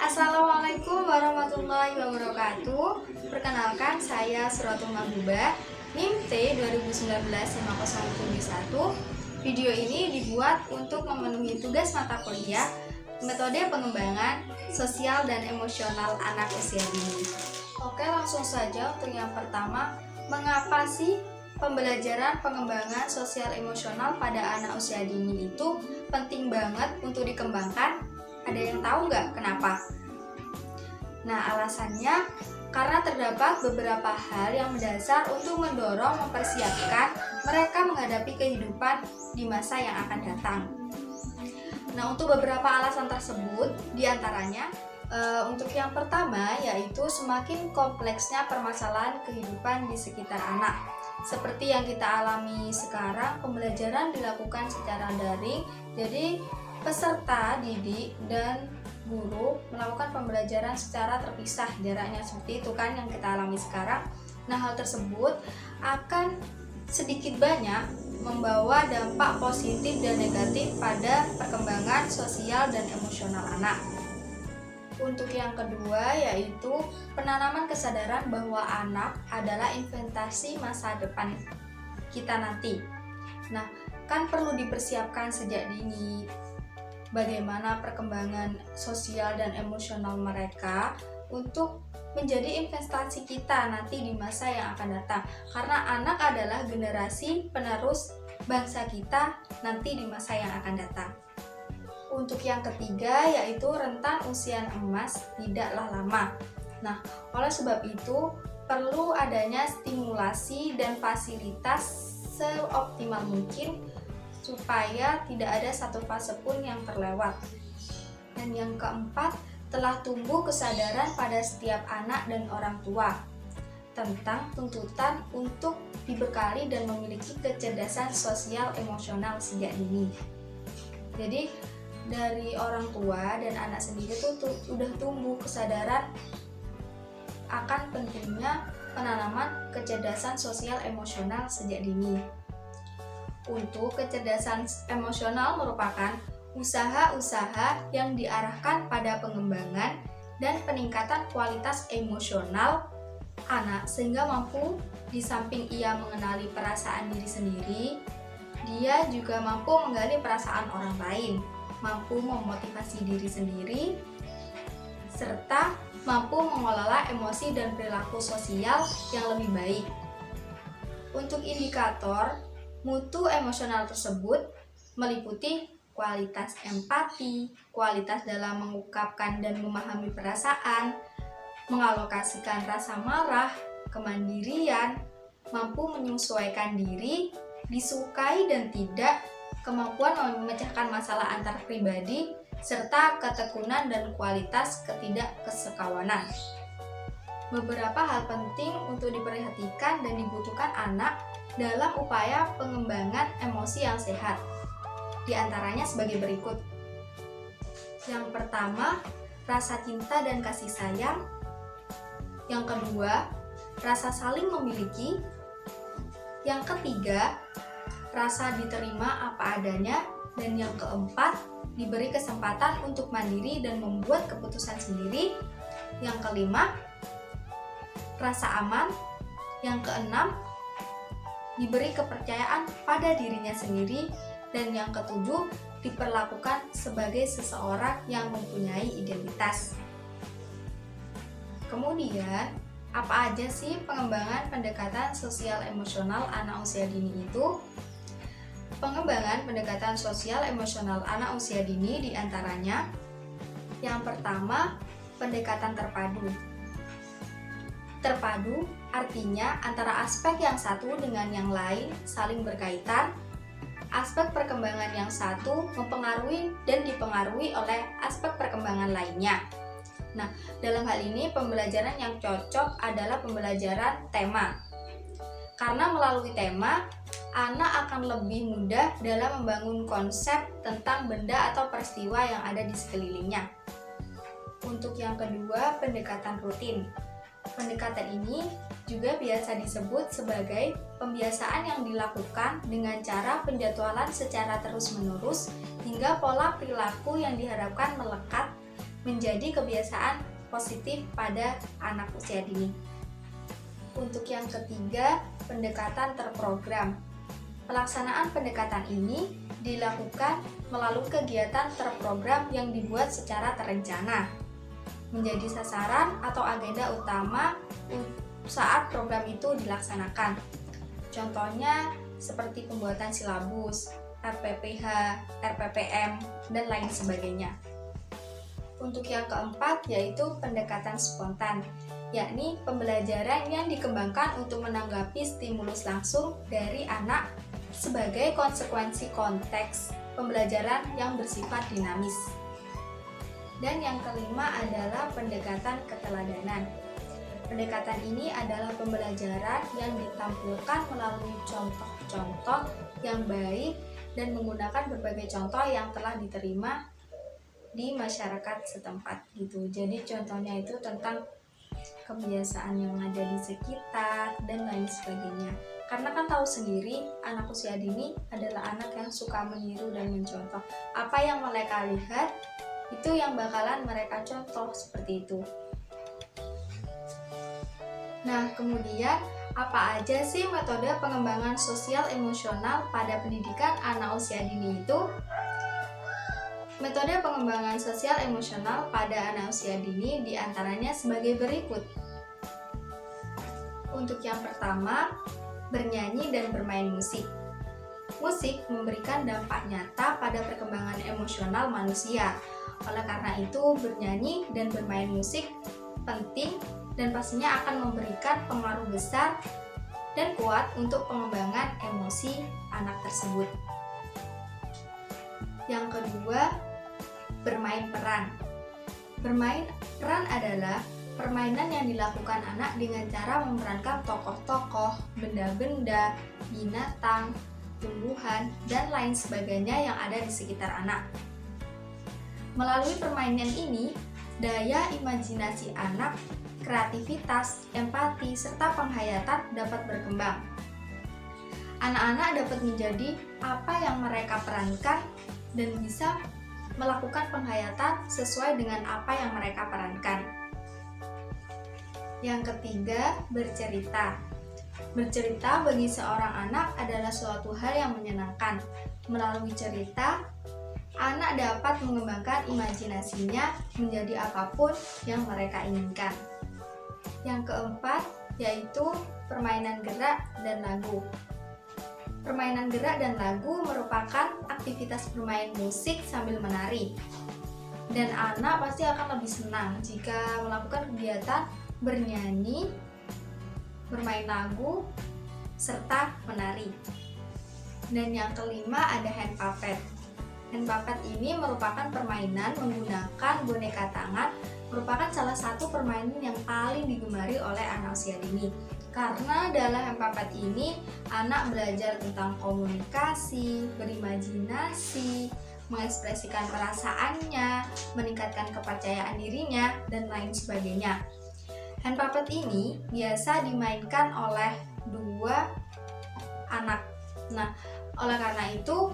Assalamualaikum warahmatullahi wabarakatuh. Perkenalkan, saya Suratul Mahbubah, NIM T 2019-5071. Video ini dibuat untuk memenuhi tugas mata kuliah Metode Pengembangan Sosial dan Emosional Anak Usia Dini. Oke, langsung saja untuk yang pertama, mengapa sih pembelajaran pengembangan sosial emosional pada anak usia dini itu penting banget untuk dikembangkan? Ada yang tahu nggak kenapa? Nah, alasannya karena terdapat beberapa hal yang mendasar untuk mendorong mempersiapkan mereka menghadapi kehidupan di masa yang akan datang. Nah, untuk beberapa alasan tersebut, diantaranya untuk yang pertama yaitu semakin kompleksnya permasalahan kehidupan di sekitar anak. Seperti yang kita alami sekarang, pembelajaran dilakukan secara daring, jadi peserta didik dan guru melakukan pembelajaran secara terpisah, jaraknya seperti itu kan yang kita alami sekarang. Nah, hal tersebut akan sedikit banyak membawa dampak positif dan negatif pada perkembangan sosial dan emosional anak. Untuk yang kedua yaitu penanaman kesadaran bahwa anak adalah investasi masa depan kita nanti. Nah, kan perlu dipersiapkan sejak dini bagaimana perkembangan sosial dan emosional mereka untuk menjadi investasi kita nanti di masa yang akan datang. Karena anak adalah generasi penerus bangsa kita nanti di masa yang akan datang. Untuk yang ketiga yaitu rentan usia emas tidaklah lama. Nah, oleh sebab itu perlu adanya stimulasi dan fasilitas seoptimal mungkin supaya tidak ada satu fase pun yang terlewat. Dan yang keempat, telah tumbuh kesadaran pada setiap anak dan orang tua tentang tuntutan untuk dibekali dan memiliki kecerdasan sosial emosional sejak dini. Jadi dari orang tua dan anak sendiri tuh udah tumbuh kesadaran akan pentingnya penanaman kecerdasan sosial emosional sejak dini. Untuk kecerdasan emosional merupakan usaha-usaha yang diarahkan pada pengembangan dan peningkatan kualitas emosional anak sehingga mampu di samping ia mengenali perasaan diri sendiri, dia juga mampu menggali perasaan orang lain, mampu memotivasi diri sendiri, serta mampu mengelola emosi dan perilaku sosial yang lebih baik. Untuk indikator mutu emosional tersebut meliputi kualitas empati, kualitas dalam mengungkapkan dan memahami perasaan, mengalokasikan rasa marah, kemandirian, mampu menyesuaikan diri, disukai dan tidak, kemampuan memecahkan masalah antar pribadi, serta ketekunan dan kualitas ketidakkesekawanan. Beberapa hal penting untuk diperhatikan dan dibutuhkan anak dalam upaya pengembangan emosi yang sehat. Di antaranya sebagai berikut. Yang pertama, rasa cinta dan kasih sayang. Yang kedua, rasa saling memiliki. Yang ketiga, rasa diterima apa adanya. Dan yang keempat, diberi kesempatan untuk mandiri dan membuat keputusan sendiri. Yang kelima, rasa aman. Yang keenam, diberi kepercayaan pada dirinya sendiri. Dan yang ketujuh, diperlakukan sebagai seseorang yang mempunyai identitas. Kemudian, apa aja sih pengembangan pendekatan sosial emosional anak usia dini itu? Pengembangan pendekatan sosial emosional anak usia dini diantaranya yang pertama, pendekatan terpadu. Terpadu artinya antara aspek yang satu dengan yang lain saling berkaitan. Aspek perkembangan yang satu mempengaruhi dan dipengaruhi oleh aspek perkembangan lainnya. Nah, dalam hal ini pembelajaran yang cocok adalah pembelajaran tema. Karena melalui tema, anak akan lebih mudah dalam membangun konsep tentang benda atau peristiwa yang ada di sekelilingnya. Untuk yang kedua, pendekatan rutin. Pendekatan ini juga biasa disebut sebagai pembiasaan yang dilakukan dengan cara penjadwalan secara terus-menerus hingga pola perilaku yang diharapkan melekat menjadi kebiasaan positif pada anak usia dini. Untuk yang ketiga, pendekatan terprogram. Pelaksanaan pendekatan ini dilakukan melalui kegiatan terprogram yang dibuat secara terencana, menjadi sasaran atau agenda utama saat program itu dilaksanakan. Contohnya seperti pembuatan silabus, RPPH, RPPM, dan lain sebagainya. Untuk yang keempat yaitu pendekatan spontan, yakni pembelajaran yang dikembangkan untuk menanggapi stimulus langsung dari anak sebagai konsekuensi konteks pembelajaran yang bersifat dinamis. Dan yang kelima adalah pendekatan keteladanan. Pendekatan ini adalah pembelajaran yang ditampilkan melalui contoh-contoh yang baik dan menggunakan berbagai contoh yang telah diterima di masyarakat setempat gitu. Jadi contohnya itu tentang kebiasaan yang ada di sekitar dan lain sebagainya. Karena kan tahu sendiri anak usia dini adalah anak yang suka meniru dan mencontoh. Apa yang mereka lihat itu yang bakalan mereka contoh seperti itu. Nah, kemudian apa aja sih metode pengembangan sosial emosional pada pendidikan anak usia dini itu? Metode pengembangan sosial emosional pada anak usia dini diantaranya sebagai berikut. Untuk yang pertama, bernyanyi dan bermain musik. Musik memberikan dampak nyata pada perkembangan emosional manusia. Oleh karena itu, bernyanyi dan bermain musik penting dan pastinya akan memberikan pengaruh besar dan kuat untuk pengembangan emosi anak tersebut. Yang kedua, bermain peran. Bermain peran adalah permainan yang dilakukan anak dengan cara memerankan tokoh-tokoh, benda-benda, binatang, tumbuhan, dan lain sebagainya yang ada di sekitar anak. Melalui permainan ini, daya imajinasi anak, kreativitas, empati, serta penghayatan dapat berkembang. Anak-anak dapat menjadi apa yang mereka perankan dan bisa melakukan penghayatan sesuai dengan apa yang mereka perankan. Yang ketiga, bercerita. Bercerita bagi seorang anak adalah suatu hal yang menyenangkan. Melalui cerita, anak dapat mengembangkan imajinasinya menjadi apapun yang mereka inginkan. Yang keempat, yaitu permainan gerak dan lagu. Permainan gerak dan lagu merupakan aktivitas bermain musik sambil menari. Dan anak pasti akan lebih senang jika melakukan kegiatan bernyanyi, bermain lagu, serta menari. Dan yang kelima ada hand puppet. Hand puppet ini merupakan permainan menggunakan boneka tangan, merupakan salah satu permainan yang paling digemari oleh anak usia dini. Karena dalam hand puppet ini, anak belajar tentang komunikasi, berimajinasi, mengekspresikan perasaannya, meningkatkan kepercayaan dirinya, dan lain sebagainya. Hand puppet ini biasa dimainkan oleh dua anak. Nah, oleh karena itu,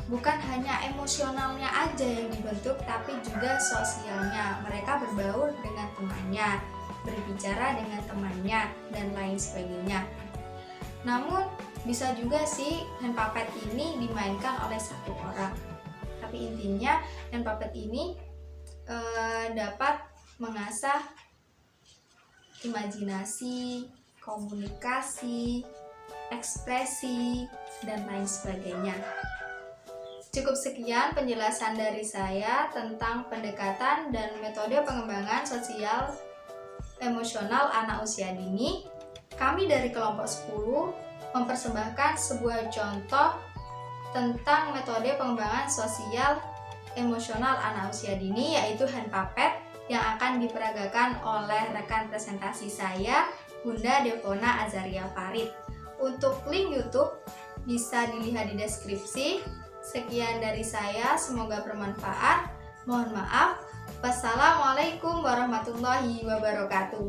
bukan hanya emosionalnya aja yang dibentuk, tapi juga sosialnya. Mereka berbaur dengan temannya, berbicara dengan temannya, dan lain sebagainya. Namun, bisa juga sih hand puppet ini dimainkan oleh satu orang. Tapi intinya, hand puppet ini dapat mengasah imajinasi, komunikasi, ekspresi, dan lain sebagainya. Cukup sekian penjelasan dari saya tentang pendekatan dan metode pengembangan sosial emosional anak usia dini. Kami dari kelompok 10 mempersembahkan sebuah contoh tentang metode pengembangan sosial emosional anak usia dini, yaitu hand puppet yang akan diperagakan oleh rekan presentasi saya, Bunda Devona Azaria Farid. Untuk link YouTube bisa dilihat di deskripsi. Sekian dari saya, semoga bermanfaat. Mohon maaf. Wassalamualaikum warahmatullahi wabarakatuh.